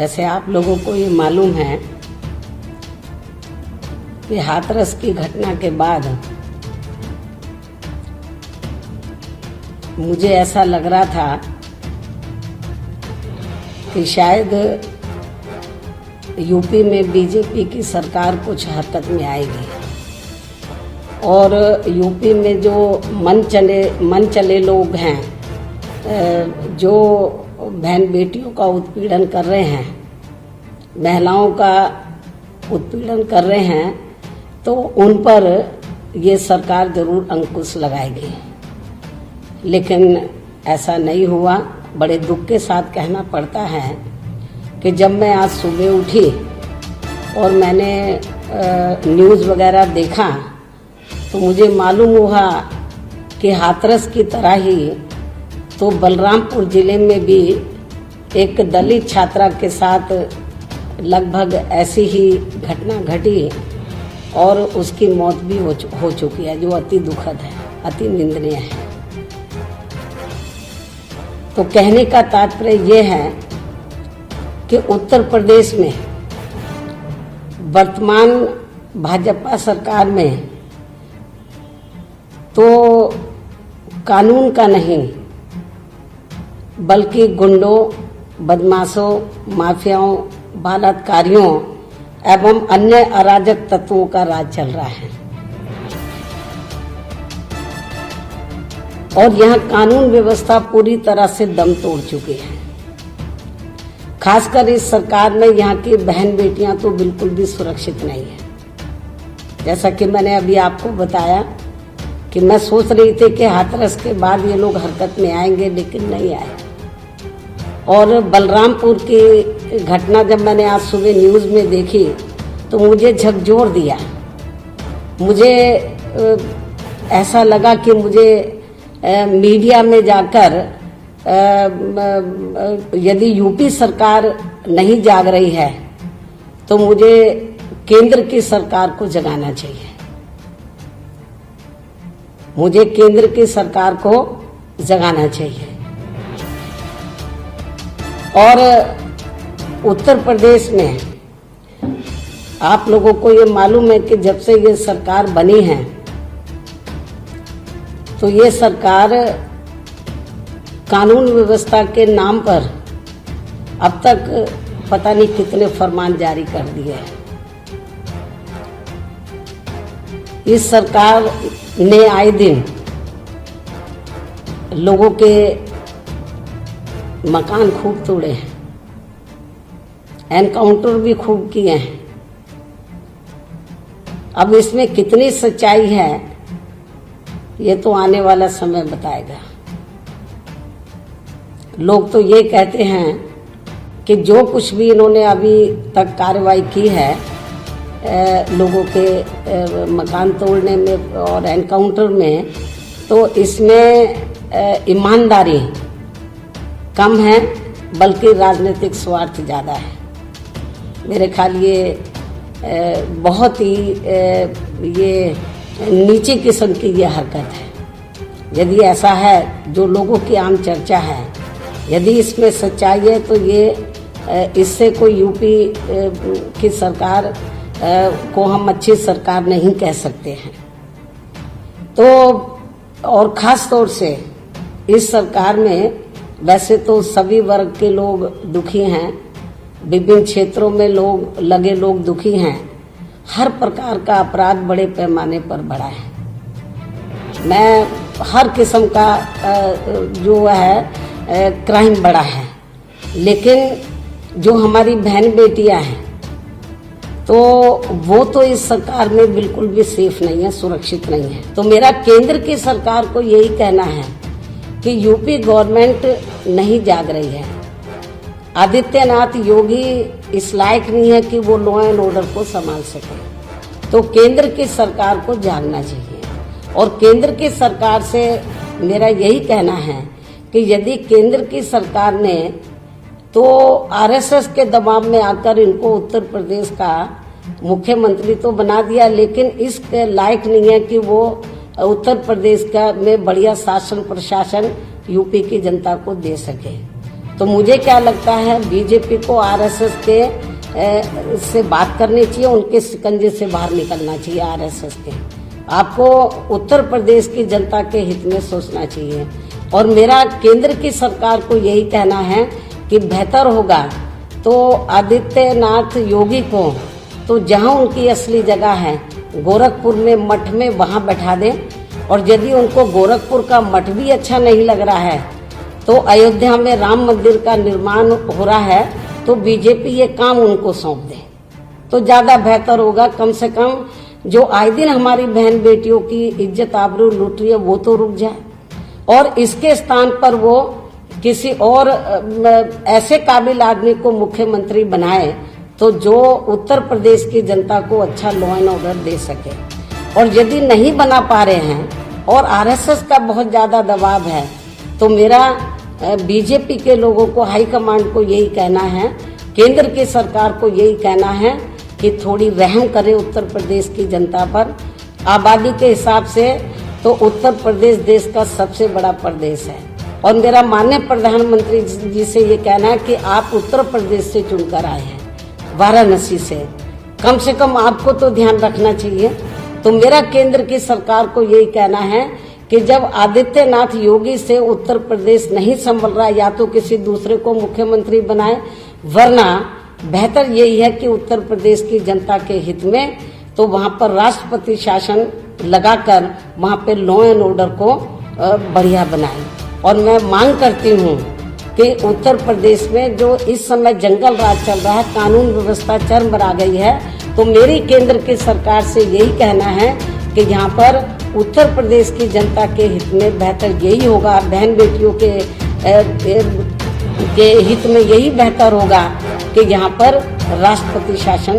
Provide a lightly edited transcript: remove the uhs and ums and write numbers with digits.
वैसे आप लोगों को ये मालूम है कि हाथरस की घटना के बाद मुझे ऐसा लग रहा था कि शायद यूपी में बीजेपी की सरकार कुछ हरकत में आएगी और यूपी में जो मन चले लोग हैं, जो बहन बेटियों का उत्पीड़न कर रहे हैं, महिलाओं का उत्पीड़न कर रहे हैं, तो उन पर ये सरकार जरूर अंकुश लगाएगी। लेकिन ऐसा नहीं हुआ। बड़े दुख के साथ कहना पड़ता है कि जब मैं आज सुबह उठी और मैंने न्यूज़ वगैरह देखा तो मुझे मालूम हुआ कि हाथरस की तरह ही तो बलरामपुर जिले में भी एक दलित छात्रा के साथ लगभग ऐसी ही घटना घटी और उसकी मौत भी हो चुकी है, जो अति दुखद है, अति निंदनीय है। तो कहने का तात्पर्य ये है कि उत्तर प्रदेश में वर्तमान भाजपा सरकार में तो कानून का नहीं बल्कि गुंडों, बदमाशों, माफियाओं, बलात्कारियों एवं अन्य अराजक तत्वों का राज चल रहा है और यह कानून व्यवस्था पूरी तरह से दम तोड़ चुकी है। खासकर इस सरकार में यहाँ की बहन बेटियां तो बिल्कुल भी सुरक्षित नहीं है। जैसा कि मैंने अभी आपको बताया कि मैं सोच रही थी कि हाथरस के बाद ये लोग हरकत में आएंगे, लेकिन नहीं आए। और बलरामपुर की घटना जब मैंने आज सुबह न्यूज़ में देखी तो मुझे झकझोर दिया। मुझे ऐसा लगा कि मुझे मीडिया में जाकर यदि यूपी सरकार नहीं जाग रही है तो मुझे केंद्र की सरकार को जगाना चाहिए। मुझे केंद्र की सरकार को जगाना चाहिए। और उत्तर प्रदेश में आप लोगों को ये मालूम है कि जब से ये सरकार बनी है तो ये सरकार कानून व्यवस्था के नाम पर अब तक पता नहीं कितने फरमान जारी कर दिए हैं। इस सरकार ने आए दिन लोगों के मकान खूब तोड़े हैं, एनकाउंटर भी खूब किए हैं। अब इसमें कितनी सच्चाई है ये तो आने वाला समय बताएगा। लोग तो ये कहते हैं कि जो कुछ भी इन्होंने अभी तक कार्रवाई की है लोगों के मकान तोड़ने में और एनकाउंटर में, तो इसमें ईमानदारी कम है बल्कि राजनीतिक स्वार्थ ज़्यादा है। मेरे ख्याल ये बहुत ही ये नीचे किस्म की ये हरकत है। यदि ऐसा है जो लोगों की आम चर्चा है, यदि इसमें सच्चाई है तो ये इससे कोई यूपी की सरकार को हम अच्छी सरकार नहीं कह सकते हैं। तो और ख़ास तौर से इस सरकार में वैसे तो सभी वर्ग के लोग दुखी हैं, विभिन्न क्षेत्रों में लोग दुखी हैं। हर प्रकार का अपराध बड़े पैमाने पर बढ़ा है। मैं हर किस्म का जो है क्राइम बढ़ा है, लेकिन जो हमारी बहन बेटियां हैं तो वो तो इस सरकार में बिल्कुल भी सेफ नहीं है, सुरक्षित नहीं है। तो मेरा केंद्र की सरकार को यही कहना है कि यूपी गवर्नमेंट नहीं जाग रही है। आदित्यनाथ योगी इस लायक नहीं है कि वो लॉ एंड ऑर्डर को संभाल सके। तो केंद्र की सरकार को जागना चाहिए और केंद्र की सरकार से मेरा यही कहना है कि यदि केंद्र की सरकार ने तो आरएसएस के दबाव में आकर इनको उत्तर प्रदेश का मुख्यमंत्री तो बना दिया, लेकिन इसके लायक नहीं है कि वो उत्तर प्रदेश का में बढ़िया शासन प्रशासन यूपी की जनता को दे सके। तो मुझे क्या लगता है, बीजेपी को आरएसएस के से बात करनी चाहिए, उनके शिकंजे से बाहर निकलना चाहिए आरएसएस के। आपको उत्तर प्रदेश की जनता के हित में सोचना चाहिए। और मेरा केंद्र की सरकार को यही कहना है कि बेहतर होगा तो आदित्यनाथ योगी को तो जहां उनकी असली जगह है गोरखपुर में मठ में वहां बैठा दें, और यदि उनको गोरखपुर का मठ भी अच्छा नहीं लग रहा है तो अयोध्या में राम मंदिर का निर्माण हो रहा है तो बीजेपी ये काम उनको सौंप दे तो ज्यादा बेहतर होगा। कम से कम जो आए दिन हमारी बहन बेटियों की इज्जत आबरू लूट रही है वो तो रुक जाए, और इसके स्थान पर वो किसी और ऐसे काबिल आदमी को मुख्यमंत्री बनाए तो जो उत्तर प्रदेश की जनता को अच्छा लॉ एंड ऑर्डर दे सके। और यदि नहीं बना पा रहे हैं और आरएसएस का बहुत ज्यादा दबाव है तो मेरा बीजेपी के लोगों को, हाईकमांड को यही कहना है, केंद्र की सरकार को यही कहना है कि थोड़ी रहम करे उत्तर प्रदेश की जनता पर। आबादी के हिसाब से तो उत्तर प्रदेश देश का सबसे बड़ा प्रदेश है, और मेरा माननीय प्रधानमंत्री जी से ये कहना है कि आप उत्तर प्रदेश से चुनकर आए हैं, वाराणसी से, कम से कम आपको तो ध्यान रखना चाहिए। तो मेरा केंद्र की सरकार को यही कहना है कि जब आदित्यनाथ योगी से उत्तर प्रदेश नहीं संभल रहा, या तो किसी दूसरे को मुख्यमंत्री बनाए, वरना बेहतर यही है कि उत्तर प्रदेश की जनता के हित में तो वहां पर राष्ट्रपति शासन लगाकर वहां पे लॉ एंड ऑर्डर को बढ़िया बनाए। और मैं मांग करती हूँ कि उत्तर प्रदेश में जो इस समय जंगल राज चल रहा है, कानून व्यवस्था चरम पर आ गई है, तो मेरी केंद्र की सरकार से यही कहना है कि यहाँ पर उत्तर प्रदेश की जनता के हित में बेहतर यही होगा, बहन बेटियों के हित में यही बेहतर होगा कि यहाँ पर राष्ट्रपति शासन